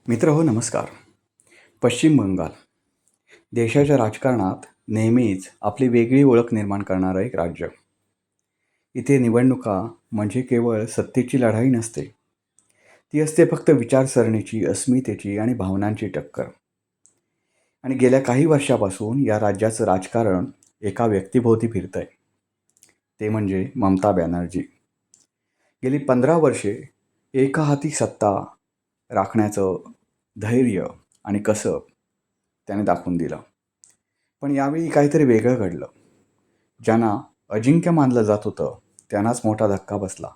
मित्रहो नमस्कार. पश्चिम बंगाल देशाच्या राजकारणात नेहमीच आपली वेगळी ओळख निर्माण करणारं एक राज्य. इथे निवडणुका म्हणजे केवळ सत्तेची लढाई नसते. ती असते फक्त विचारसरणीची, अस्मितेची आणि भावनांची टक्कर. आणि गेल्या काही वर्षापासून या राज्याचं राजकारण एका व्यक्तिभोवती फिरतंय. ते म्हणजे ममता बॅनर्जी. गेली 15 वर्षे एका हाती सत्ता राखण्याचं धैर्य आणि कसब त्याने दाखवून दिलं. पण यावेळी काहीतरी वेगळं घडलं. ज्यांना अजिंक्य मानलं जात होतं त्यांनाच मोठा धक्का बसला.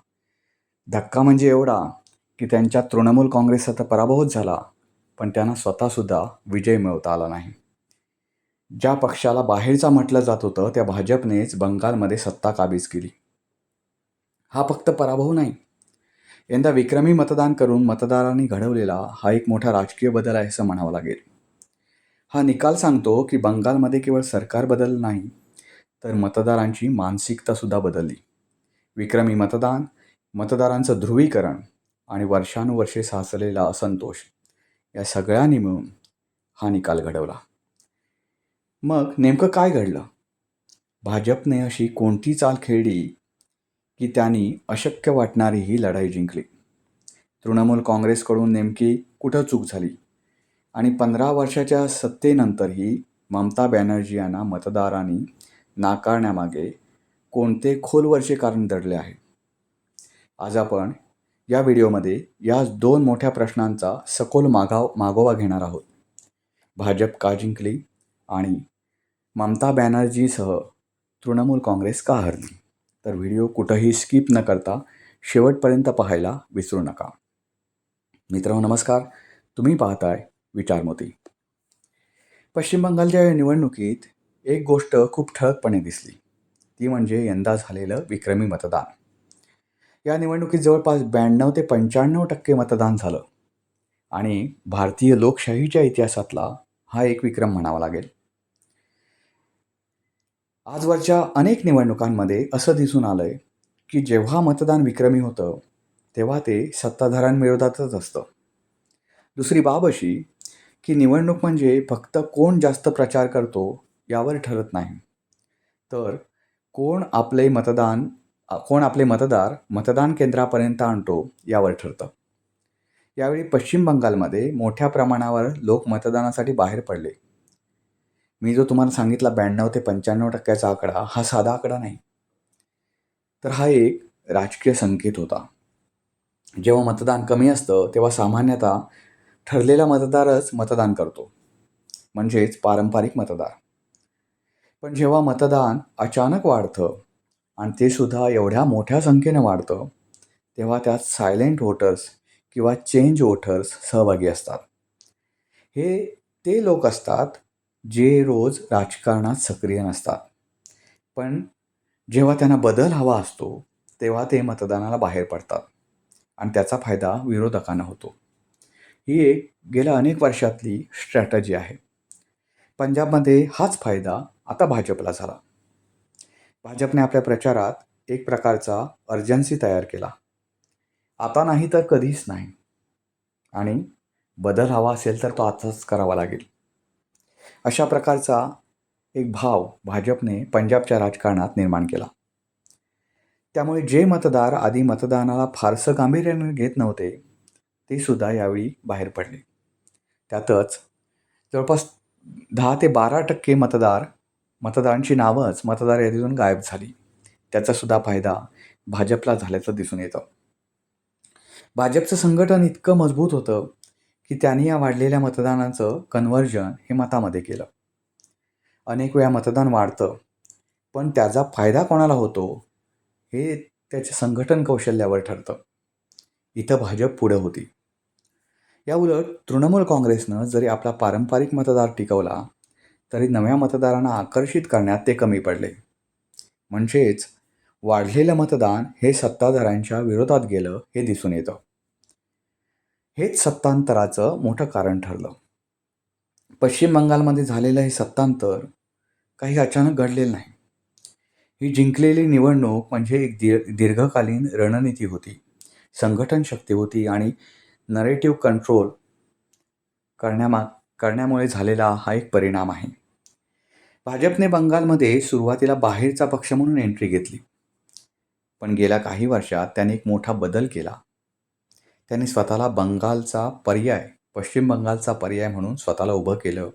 धक्का म्हणजे एवढा की त्यांच्या तृणमूल काँग्रेसचा तर पराभवच झाला, पण त्यांना स्वतःसुद्धा विजय मिळवता आला नाही. ज्या पक्षाला बाहेरचा म्हटलं जात होतं त्या भाजपनेच बंगालमध्ये सत्ता काबीज केली. हा फक्त पराभव नाही, यंदा विक्रमी मतदान करून मतदारांनी घडवलेला हा एक मोठा राजकीय बदल आहे असं म्हणावं लागेल. हा निकाल सांगतो की बंगालमध्ये केवळ सरकार बदल नाही, तर मतदारांची मानसिकतासुद्धा बदलली. विक्रमी मतदान, मतदारांचं ध्रुवीकरण आणि वर्षानुवर्षे साचलेला असंतोष या सगळ्यांनी मिळून हा निकाल घडवला. मग नेमकं काय घडलं? भाजपने अशी कोणती चाल खेळली की त्यांनी अशक्य वाटणारी ही लढाई जिंकली? तृणमूल काँग्रेसकडून नेमकी कुठं चूक झाली? आणि 15 वर्षाच्या सत्तेनंतरही ममता बॅनर्जी यांना मतदारांनी नाकारण्यामागे कोणते खोलवरचे कारण दडले आहे? आज आपण या व्हिडिओमध्ये या दोन मोठ्या प्रश्नांचा सखोल मागोवा घेणार आहोत. भाजप का जिंकली आणि ममता बॅनर्जीसह तृणमूल काँग्रेस का हरली? तर व्हिडिओ कुठंही स्किप न करता शेवटपर्यंत पाहायला विसरू नका. मित्रांनो नमस्कार, तुम्ही पाहताय विचारमोती. पश्चिम बंगालच्या या निवडणुकीत एक गोष्ट खूप ठळकपणे दिसली, ती म्हणजे यंदा झालेलं विक्रमी मतदान. या निवडणुकीत जवळपास 92 ते 95% मतदान झालं आणि भारतीय लोकशाहीच्या इतिहासातला हा एक विक्रम म्हणावा लागेल. आजवरच्या अनेक निवडणुकांमध्ये असं दिसून आलंय की जेव्हा मतदान विक्रमी होतं तेव्हा ते सत्ताधाऱ्यांविरोधातच असतं. दुसरी बाब अशी की निवडणूक म्हणजे फक्त कोण जास्त प्रचार करतो यावर ठरत नाही, तर कोण आपले मतदार मतदान केंद्रापर्यंत आणतो यावर ठरतं. यावेळी पश्चिम बंगालमध्ये मोठ्या प्रमाणावर लोक मतदानासाठी बाहेर पडले. मी जो तुम्हाला सांगितला 92 ते 95% आकडा हा साधा आकडा नाही, तर हा एक राजकीय संकेत होता. जेव्हा मतदान कमी असतं तेव्हा सामान्यतः ठरलेला मतदारच मतदान करतो, म्हणजेच पारंपरिक मतदार. पण जेव्हा मतदान अचानक वाढतं आणि ते सुद्धा एवढ्या मोठ्या संख्येने वाढतं, तेव्हा त्यात सायलेंट वोटर्स किंवा चेंज वोटर्स सहभागी असतात. हे ते लोक असतात जे रोज राजकारणात सक्रिय नसतात, पण जेव्हा त्यांना बदल हवा असतो तेव्हा ते मतदानाला बाहेर पडतात आणि त्याचा फायदा विरोधकांना होतो. ही एक गेल्या अनेक वर्षातली स्ट्रॅटजी आहे. पंजाबमध्ये हाच फायदा आता भाजपला झाला. भाजपने आपल्या प्रचारात एक प्रकारचा अर्जन्सी तयार केला. आता नाही तर कधीच नाही, आणि बदल हवा असेल तर तो आताच करावा लागेल, अशा प्रकारचा एक भाव भाजपने पंजाबच्या राजकारणात निर्माण केला. त्यामुळे जे मतदार आधी मतदानाला फारसं गांभीर्याने घेत नव्हते ते सुद्धा यावेळी बाहेर पडले. त्यातच जवळपास 10 ते 12% मतदारांची नावंच मतदार यादीतून गायब झाली. त्याचासुद्धा फायदा भाजपला झाल्याचं दिसून येतं. भाजपचं संघटन इतकं मजबूत होतं की त्यांनी या वाढलेल्या मतदानाचं कन्व्हर्जन हे मतामध्ये केलं. अनेक वेळा मतदान वाढतं, पण त्याचा फायदा कोणाला होतो हे त्याच्या संघटन कौशल्यावर ठरतं. इथं भाजप पुढे होती. याउलट तृणमूल काँग्रेसनं जरी आपला पारंपरिक मतदार टिकवला तरी नव्या मतदारांना आकर्षित करण्यात ते कमी पडले. म्हणजेच वाढलेलं मतदान हे सत्ताधाऱ्यांच्या विरोधात गेलं हे दिसून येतं. हेच सत्तांतराचं मोठं कारण ठरलं. पश्चिम बंगालमध्ये झालेलं हे सत्तांतर काही अचानक घडलेलं नाही. ही जिंकलेली निवडणूक म्हणजे एक दीर्घकालीन रणनीती होती, संघटन शक्ती होती आणि नरेटिव्ह कंट्रोल करण्यामा करण्यामुळे झालेला हा एक परिणाम आहे. भाजपने बंगालमध्ये सुरुवातीला बाहेरचा पक्ष म्हणून एंट्री घेतली. पण गेल्या काही वर्षात त्याने एक मोठा बदल केला. त्यांनी स्वतःला पश्चिम बंगालचा पर्याय म्हणून स्वतःला उभं केलं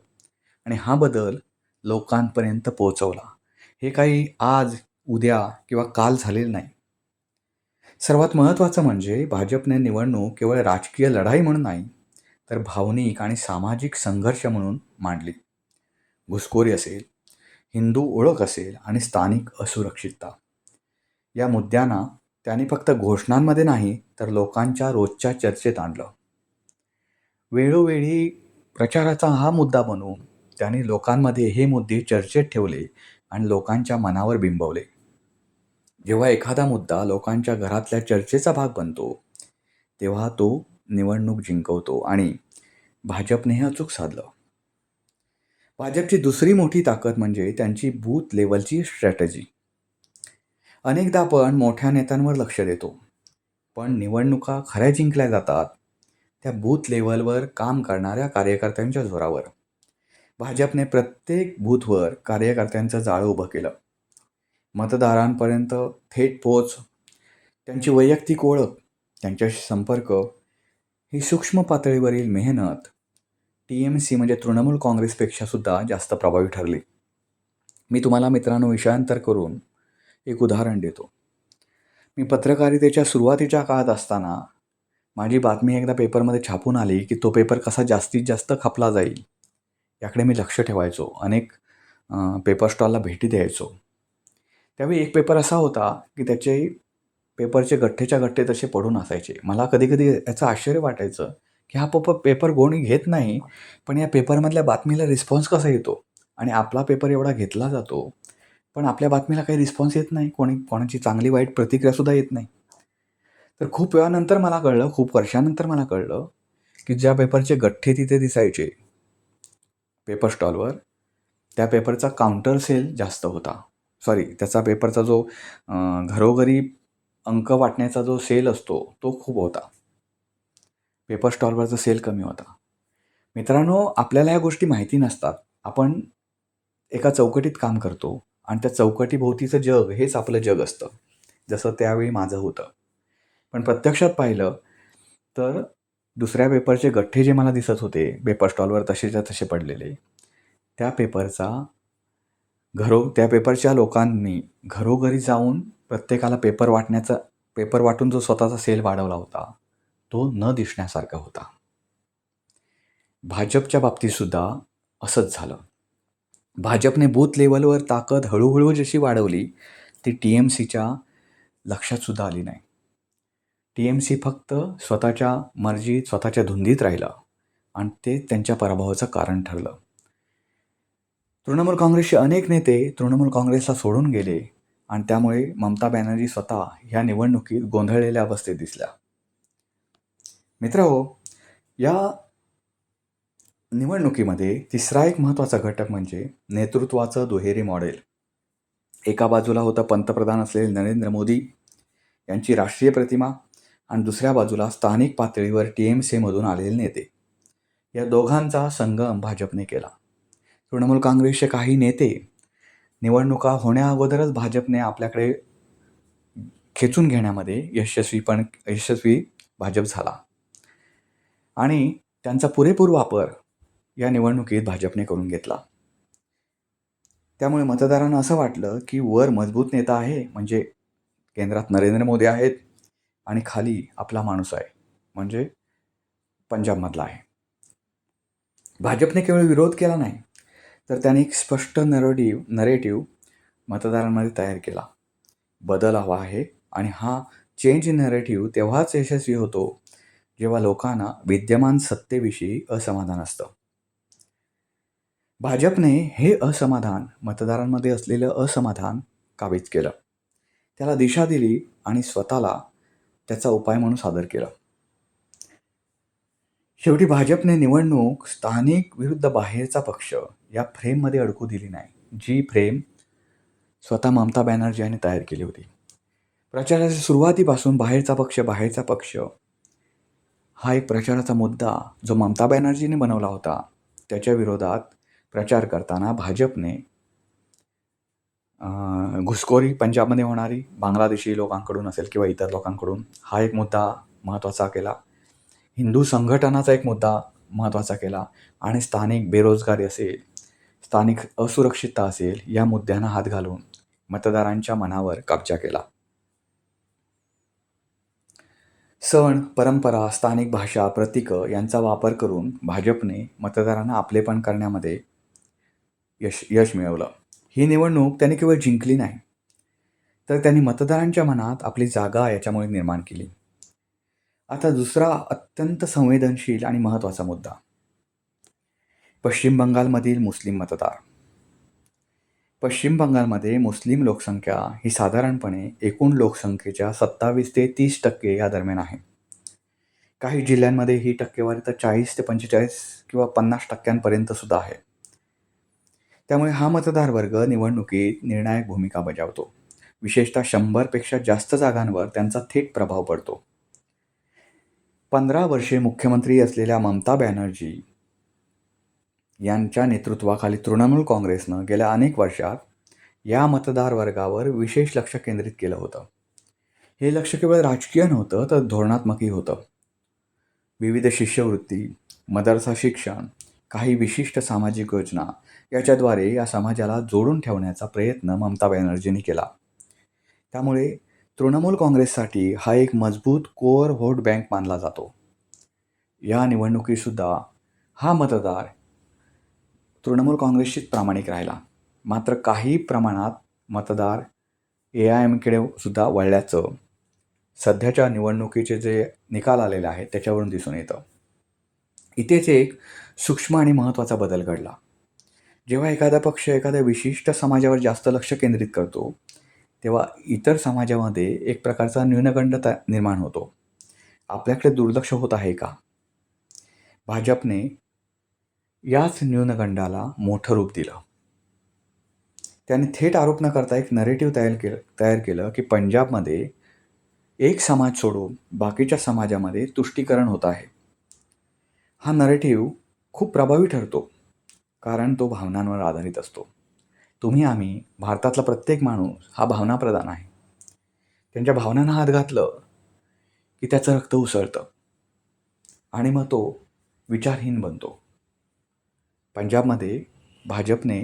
आणि हा बदल लोकांपर्यंत पोहोचवला. हे काही आज, उद्या किंवा काल झालेलं नाही. सर्वात महत्त्वाचं म्हणजे भाजपने निवडणूक केवळ राजकीय लढाई म्हणून नाही, तर भावनिक आणि सामाजिक संघर्ष म्हणून मांडली. घुसखोरी असेल, हिंदू ओळख असेल आणि स्थानिक असुरक्षितता या मुद्द्यांना त्यांनी फक्त घोषणांमध्ये नाही, तर लोकांच्या रोजच्या चर्चेत आणलं. वेळोवेळी प्रचाराचा हा मुद्दा बनवून त्यांनी लोकांमध्ये हे मुद्दे चर्चेत ठेवले आणि लोकांच्या मनावर बिंबवले. जेव्हा एखादा मुद्दा लोकांच्या घरातल्या चर्चेचा भाग बनतो, तेव्हा तो निवडणूक जिंकवतो आणि भाजपने हे अचूक साधलं. भाजपची दुसरी मोठी ताकद म्हणजे त्यांची बूथ लेवलची स्ट्रॅटेजी. अनेकदा आपण मोठ्या नेत्यांवर लक्ष देतो, पण निवडणुका खऱ्या जिंकल्या जातात त्या बूथ लेवलवर काम करणाऱ्या कार्यकर्त्यांच्या जोरावर. भाजपने प्रत्येक बूथवर कार्यकर्त्यांचं जाळं उभं केलं. मतदारांपर्यंत थेट पोच, त्यांची वैयक्तिक ओळख, त्यांच्याशी संपर्क, ही सूक्ष्म पातळीवरील मेहनत TMC म्हणजे तृणमूल काँग्रेसपेक्षा सुद्धा जास्त प्रभावी ठरली. मी तुम्हाला मित्रांनो विषयांतर करून एक उदाहरण देतो. मी पत्रकारितेच्या सुरुवातीच्या काळात असताना माझी बातमी एकदा पेपरमध्ये छापून आली की तो पेपर कसा जास्तीत जास्त खपला जाईल याकडे मी लक्ष ठेवायचो. अनेक पेपर स्टॉलला भेटी द्यायचो. त्यावेळी एक पेपर असा होता की त्याचे पेपरचे गठ्ठेच्या गठ्ठे तसे पडून असायचे. मला कधीकधी याचं आश्चर्य वाटायचं की हा पेपर कोणी घेत नाही, पण या पेपरमधल्या बातमीला रिस्पॉन्स कसा येतो आणि आपला पेपर एवढा घेतला जातो, पण आपल्या बातमीला काही रिस्पॉन्स येत नाही, कोणाची चांगली वाईट प्रतिक्रियासुद्धा येत नाही. तर खूप वेळानंतर मला कळलं, खूप वर्षानंतर मला कळलं की ज्या पेपरचे गठ्ठे तिथे दिसायचे पेपर स्टॉलवर, त्या पेपरचा काउंटर सेल जास्त होता. त्याचा पेपरचा जो घरोघरी अंक वाटण्याचा जो सेल असतो तो खूप होता. पेपर स्टॉलवरचा सेल कमी होता. मित्रांनो, आपल्याला ह्या गोष्टी माहिती नसतात. आपण एका चौकटीत काम करतो आणि त्या चौकटीभोवतीचं जग हेच आपलं जग असतं, जसं त्यावेळी माझं होतं. पण प्रत्यक्षात पाहिलं तर दुसऱ्या पेपरचे गठ्ठे जे मला दिसत होते पेपर स्टॉलवर तसेच्या तसे पडलेले, त्या पेपरच्या लोकांनी घरोघरी जाऊन प्रत्येकाला पेपर वाटून जो स्वतःचा सेल वाढवला होता, तो न दिसण्यासारखा होता. भाजपच्या बाबतीत सुद्धा असंच झालं. भाजपने बूथ लेवलवर ताकद हळूहळू जशी वाढवली ती TMCच्या लक्षात सुद्धा आली नाही. TMC फक्त स्वतःच्या मर्जीत, स्वतःच्या धुंदीत राहिला आणि ते त्यांच्या पराभवाचं कारण ठरलं. तृणमूल काँग्रेसचे अनेक नेते तृणमूल काँग्रेसला सोडून गेले आणि त्यामुळे ममता बॅनर्जी स्वतः ह्या निवडणुकीत गोंधळलेल्या अवस्थेत दिसल्या. मित्रहो, या निवडणुकीमध्ये तिसरा एक महत्त्वाचा घटक म्हणजे नेतृत्वाचं दुहेरी मॉडेल. एका बाजूला होतं पंतप्रधान असलेले नरेंद्र मोदी यांची राष्ट्रीय प्रतिमा आणि दुसऱ्या बाजूला स्थानिक पातळीवर TMCमधून आलेले नेते. या दोघांचा संगम भाजपने केला. तृणमूल काँग्रेसचे काही नेते निवडणुका होण्याअगोदरच भाजपने आपल्याकडे खेचून घेण्यामध्ये यशस्वी भाजप झाला आणि त्यांचा पुरेपूर वापर या निवडणुकीत भाजपने करून घेतला. त्यामुळे मतदारांना असं वाटलं की वर मजबूत नेता आहे, म्हणजे केंद्रात नरेंद्र मोदी आहेत आणि खाली आपला माणूस आहे, म्हणजे पंजाबमधला आहे. भाजपने केवळ विरोध केला नाही, तर त्याने एक स्पष्ट नरेटिव्ह मतदारांमध्ये तयार केला. बदल हवा आहे आणि हा चेंज नरेटिव्ह तेव्हाच यशस्वी होतो जेव्हा लोकांना विद्यमान सत्तेविषयी असमाधान असतं. भाजपने हे असमाधान, मतदारांमध्ये असलेलं असमाधान काबीज केलं, त्याला दिशा दिली आणि स्वतःला त्याचा उपाय म्हणून सादर केलं. शेवटी भाजपने निवडणूक स्थानिक विरुद्ध बाहेरचा पक्ष या फ्रेममध्ये अडकू दिली नाही, जी फ्रेम स्वतः ममता बॅनर्जी यांनी तयार केली होती. प्रचाराच्या सुरुवातीपासून बाहेरचा पक्ष हा एक प्रचाराचा मुद्दा जो ममता बॅनर्जीने बनवला होता, त्याच्या विरोधात प्रचार करताना भाजपने घुसखोरी पंजाबमध्ये होणारी बांगलादेशी लोकांकडून असेल किंवा इतर लोकांकडून हा एक मुद्दा महत्त्वाचा केला. हिंदू संघटनाचा एक मुद्दा महत्त्वाचा केला आणि स्थानिक बेरोजगारी असेल, स्थानिक असुरक्षितता असेल, या मुद्द्यांना हात घालून मतदारांच्या मनावर कब्जा केला. सण, परंपरा, स्थानिक भाषा, प्रतीकं यांचा वापर करून भाजपने मतदारांना आपलेपण करण्यामध्ये यश मिळवलं. ही निवडणूक त्यांनी केवळ जिंकली नाही, तर त्यांनी मतदारांच्या मनात आपली जागा याच्यामुळे निर्माण केली. आता दुसरा अत्यंत संवेदनशील आणि महत्त्वाचा मुद्दा, पश्चिम बंगालमधील मुस्लिम मतदार. पश्चिम बंगालमध्ये मुस्लिम लोकसंख्या ही साधारणपणे एकूण लोकसंख्येच्या 27 ते 30% या दरम्यान आहे. काही जिल्ह्यांमध्ये ही टक्केवारी तर 40 ते 45 किंवा 50% सुद्धा आहे. त्यामुळे हा मतदार वर्ग निवडणुकीत निर्णायक भूमिका बजावतो. विशेषतः 100पेक्षा जास्त जागांवर त्यांचा थेट प्रभाव पडतो. 15 वर्षे मुख्यमंत्री असलेल्या ममता बॅनर्जी यांच्या नेतृत्वाखाली तृणमूल काँग्रेसनं गेल्या अनेक वर्षात या मतदार वर्गावर विशेष लक्ष केंद्रित केलं होतं. हे लक्ष केवळ राजकीय नव्हतं, तर धोरणात्मकही होतं. विविध शिष्यवृत्ती, मदरसा शिक्षण, काही विशिष्ट सामाजिक योजना याच्याद्वारे या समाजाला जोडून ठेवण्याचा प्रयत्न ममता बॅनर्जींनी केला. त्यामुळे तृणमूल काँग्रेससाठी हा एक मजबूत कोअर व्होट बँक मानला जातो. या निवडणुकीतसुद्धा हा मतदार तृणमूल काँग्रेसशीच प्रामाणिक राहिला. मात्र काही प्रमाणात मतदार AIMकडे सुद्धा वळल्याचं सध्याच्या निवडणुकीचे जे निकाल आलेले आहेत त्याच्यावरून दिसून येतं. इथेच एक सूक्ष्म आणि महत्त्वाचा बदल घडला. जेव्हा एखादा पक्ष एखाद्या विशिष्ट समाजावर जास्त लक्ष केंद्रित करतो, तेव्हा इतर समाजामध्ये एक प्रकारचा न्यूनगंड निर्माण होतो. आपल्याकडे दुर्लक्ष होत आहे का? भाजपने याच न्यूनगंडाला मोठं रूप दिलं. त्याने थेट आरोप न करता एक नरेटिव्ह तयार केलं की पंजाबमध्ये एक समाज सोडून बाकीच्या समाजामध्ये तुष्टीकरण होत आहे. हा नरेटिव्ह खूप प्रभावी ठरतो, कारण तो भावनांवर आधारित असतो. तुम्ही आम्ही, भारतातला प्रत्येक माणूस हा भावनाप्रधान आहे. त्यांच्या भावनांना हात घातलं की त्याचं रक्त उसळतं आणि मग तो विचारहीन बनतो. पंजाबमध्ये भाजपने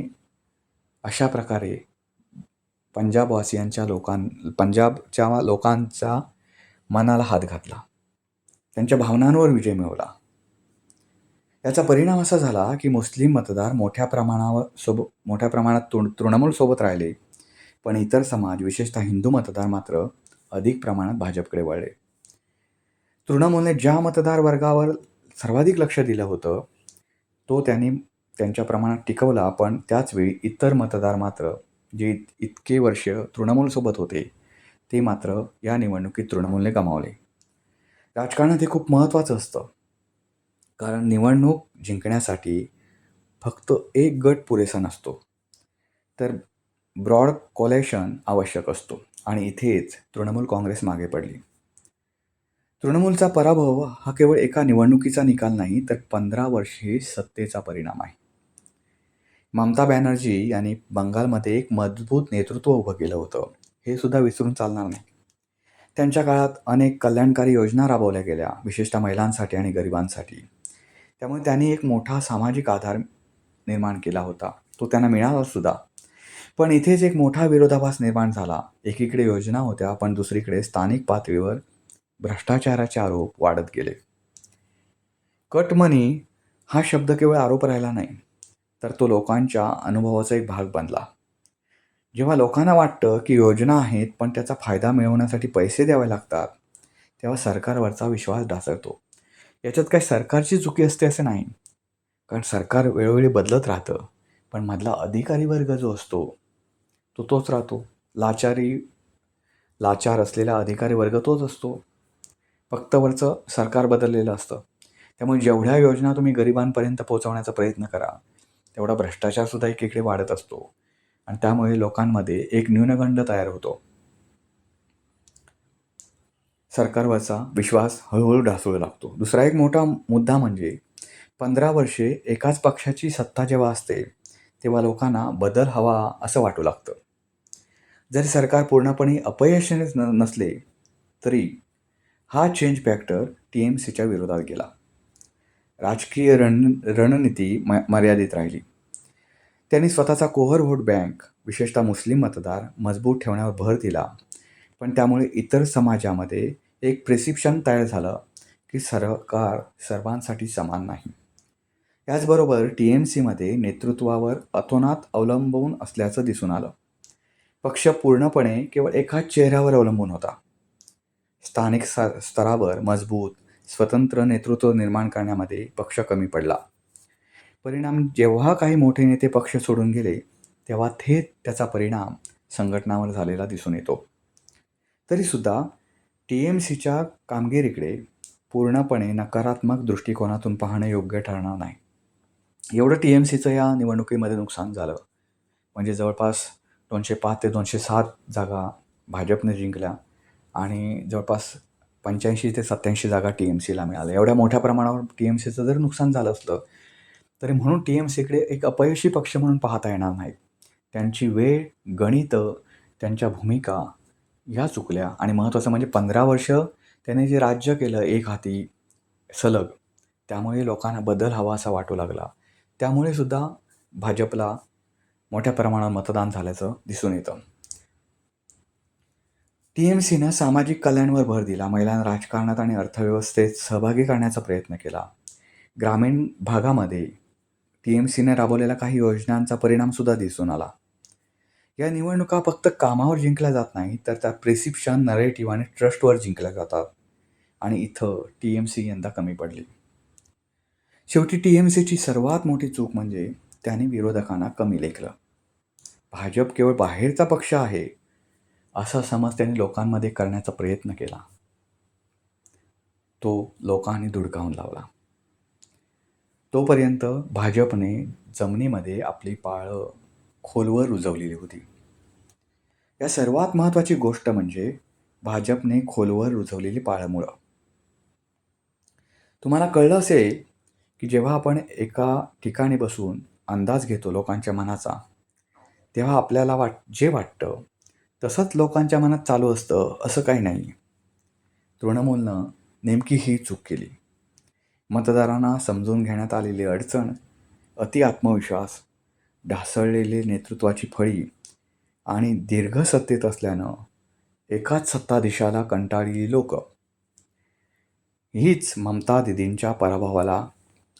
अशा प्रकारे पंजाबच्या लोकांच्या मनाला हात घातला, त्यांच्या भावनांवर विजय मिळवला. याचा परिणाम असा झाला की मुस्लिम मतदार मोठ्या प्रमाणात तृणमूलसोबत राहिले, पण इतर समाज, विशेषतः हिंदू मतदार मात्र अधिक प्रमाणात भाजपकडे वळले. तृणमूलने ज्या मतदार वर्गावर सर्वाधिक लक्ष दिलं होतं तो त्यांनी त्यांच्या प्रमाणात टिकवला, पण त्याचवेळी इतर मतदार मात्र जे इतके वर्ष तृणमूलसोबत होते ते मात्र या निवडणुकीत तृणमूलने गमावले. राजकारणात हे खूप महत्त्वाचं असतं, कारण निवडणूक जिंकण्यासाठी फक्त एक गट पुरेसा नसतो, तर ब्रॉड कोलेशन आवश्यक असतो आणि इथेच तृणमूल काँग्रेस मागे पडली. तृणमूलचा पराभव हा केवळ एका निवडणुकीचा निकाल नाही, तर 15 वर्षे सत्तेचा परिणाम आहे. ममता बॅनर्जी यांनी बंगालमध्ये एक मजबूत नेतृत्व उभं केलं होतं, हे सुद्धा विसरून चालणार नाही. त्यांच्या काळात अनेक कल्याणकारी योजना राबवल्या गेल्या, विशेषतः महिलांसाठी आणि गरिबांसाठी. त्यामुळे त्यांनी एक मोठा सामाजिक आधार निर्माण केला होता, तो त्यांना मिळाला सुद्धा. पण इथेच एक मोठा विरोधाभास निर्माण झाला. एकीकडे योजना होत्या, पण दुसरीकडे स्थानिक पातळीवर भ्रष्टाचाराचे आरोप वाढत गेले. कट मनी हा शब्द केवळ आरोप राहिला नाही, तर तो लोकांच्या अनुभवाचा एक भाग बनला. जेव्हा लोकांना वाटतं की योजना आहेत पण त्याचा फायदा मिळवण्यासाठी पैसे द्यावे लागतात, तेव्हा सरकारवरचा विश्वास ढासळतो. याच्यात काही सरकारची चुकी असते असं नाही, कारण सरकार वेळोवेळी बदलत राहतं, पण मधला अधिकारी वर्ग जो असतो तो तोच राहतो. लाचार असलेला अधिकारी वर्ग तोच असतो, फक्त वरचं सरकार बदललेलं असतं. त्यामुळे जेवढ्या योजना तुम्ही गरिबांपर्यंत पोहोचवण्याचा प्रयत्न करा, तेवढा भ्रष्टाचारसुद्धा एकीकडे वाढत असतो आणि त्यामुळे लोकांमध्ये एक न्यूनगंड तयार होतो. सरकारवरचा विश्वास हळूहळू ढासळू लागतो. दुसरा एक मोठा मुद्दा म्हणजे 15 वर्षे एकाच पक्षाची सत्ता जेव्हा असते, तेव्हा लोकांना बदल हवा असं वाटू लागतं. जरी सरकार पूर्णपणे अपयशानेच नसले, तरी हा चेंज फॅक्टर TMCच्या विरोधात गेला. राजकीय रणनीती मर्यादित राहिली. त्यांनी स्वतःचा कोअर व्होट बँक, विशेषतः मुस्लिम मतदार मजबूत ठेवण्यावर भर दिला. पण त्यामुळे इतर समाजामध्ये एक प्रिस्क्रिप्शन तयार झालं की सरकार सर्वांसाठी समान नाही. याचबरोबर TMCमध्ये नेतृत्वावर अतोनात अवलंबून असल्याचं दिसून आलं. पक्ष पूर्णपणे केवळ एकाच चेहऱ्यावर अवलंबून होता. स्थानिक स्तरावर मजबूत, स्वतंत्र नेतृत्व निर्माण करण्यामध्ये पक्ष कमी पडला. परिणाम जेव्हा काही मोठे नेते पक्ष सोडून गेले, तेव्हा थेट त्याचा परिणाम संघटनावर झालेला दिसून येतो. तरीसुद्धा TMCच्या कामगिरीकडे पूर्णपणे नकारात्मक दृष्टिकोनातून पाहणं योग्य ठरणार नाही. एवढं TMCचं या निवडणुकीमध्ये नुकसान झालं. म्हणजे जवळपास 205 ते 207 जागा भाजपने जिंकल्या आणि जवळपास 85 ते 87 जागा TMCला मिळाल्या. एवढ्या मोठ्या प्रमाणावर TMCचं जर नुकसान झालं असलं, तरी म्हणून TMCकडे एक अपयशी पक्ष म्हणून पाहता येणार नाही. त्यांची वेळ, गणितं, त्यांच्या भूमिका ह्या चुकल्या आणि महत्त्वाचं म्हणजे 15 वर्ष त्याने जे राज्य केलं एक हाती सलग, त्यामुळे लोकांना बदल हवा असा वाटू लागला. त्यामुळे सुद्धा भाजपला मोठ्या प्रमाणावर मतदान झाल्याचं दिसून येतं. TMCनं सामाजिक कल्याणावर भर दिला. महिलांना राजकारणात आणि अर्थव्यवस्थेत सहभागी करण्याचा प्रयत्न केला. ग्रामीण भागामध्ये TMCने राबवलेल्या काही योजनांचा परिणामसुद्धा दिसून आला. या निवडणुका फक्त कामावर जिंकल्या जात नाही, तर त्या प्रिस्क्रिप्शन, नरेटिव्ह आणि ट्रस्टवर जिंकल्या जातात. आणि इथं TMC यंदा कमी पडली. शेवटी TMCची सर्वात मोठी चूक म्हणजे त्याने विरोधकांना कमी लेखलं. भाजप केवळ बाहेरचा पक्ष आहे असा समज त्यांनी लोकांमध्ये करण्याचा प्रयत्न केला. तो लोकांनी धुडकावून लावला. तोपर्यंत भाजपने जमिनीमध्ये आपली पाळं खोलवर रुजवलेली होती. या सर्वात महत्त्वाची गोष्ट म्हणजे भाजपने खोलवर रुजवलेली पाळंमुळं. तुम्हाला कळलं असेल की जेव्हा आपण एका ठिकाणी बसून अंदाज घेतो लोकांच्या मनाचा, तेव्हा आपल्याला जे वाटतं तसंच लोकांच्या मनात चालू असतं असं काही नाही. तृणमूलनं नेमकी ही चूक केली. मतदारांना समजून घेण्यात आलेली अडचण, अति आत्मविश्वास, ढासळलेली नेतृत्वाची फळी आणि दीर्घ सत्तेत असल्यानं एकाच सत्ताधीशाला कंटाळलेली लोक, हीच ममता दीदींच्या पराभवाला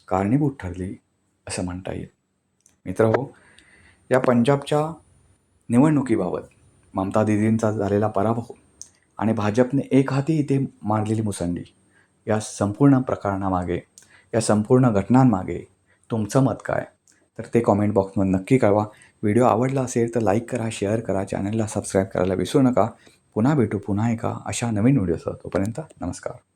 कारणीभूत ठरली असं म्हणता येईल. मित्रहो, या पंजाबच्या निवडणुकीबाबत ममता दीदींचा झालेला पराभव आणि भाजपने एक हाती इथे मारलेली मुसंडी, या संपूर्ण प्रकरणामागे, या संपूर्ण घटनांमागे तुमचं मत काय? तर ते कॉमेंट बॉक्समध्ये नक्की कळवा. व्हिडिओ आवडला असेल तर लाईक करा, शेअर करा, चॅनलला सबस्क्राईब करायला विसरू नका. पुन्हा भेटू पुन्हा एका अशा नवीन व्हिडिओसह. तोपर्यंत नमस्कार.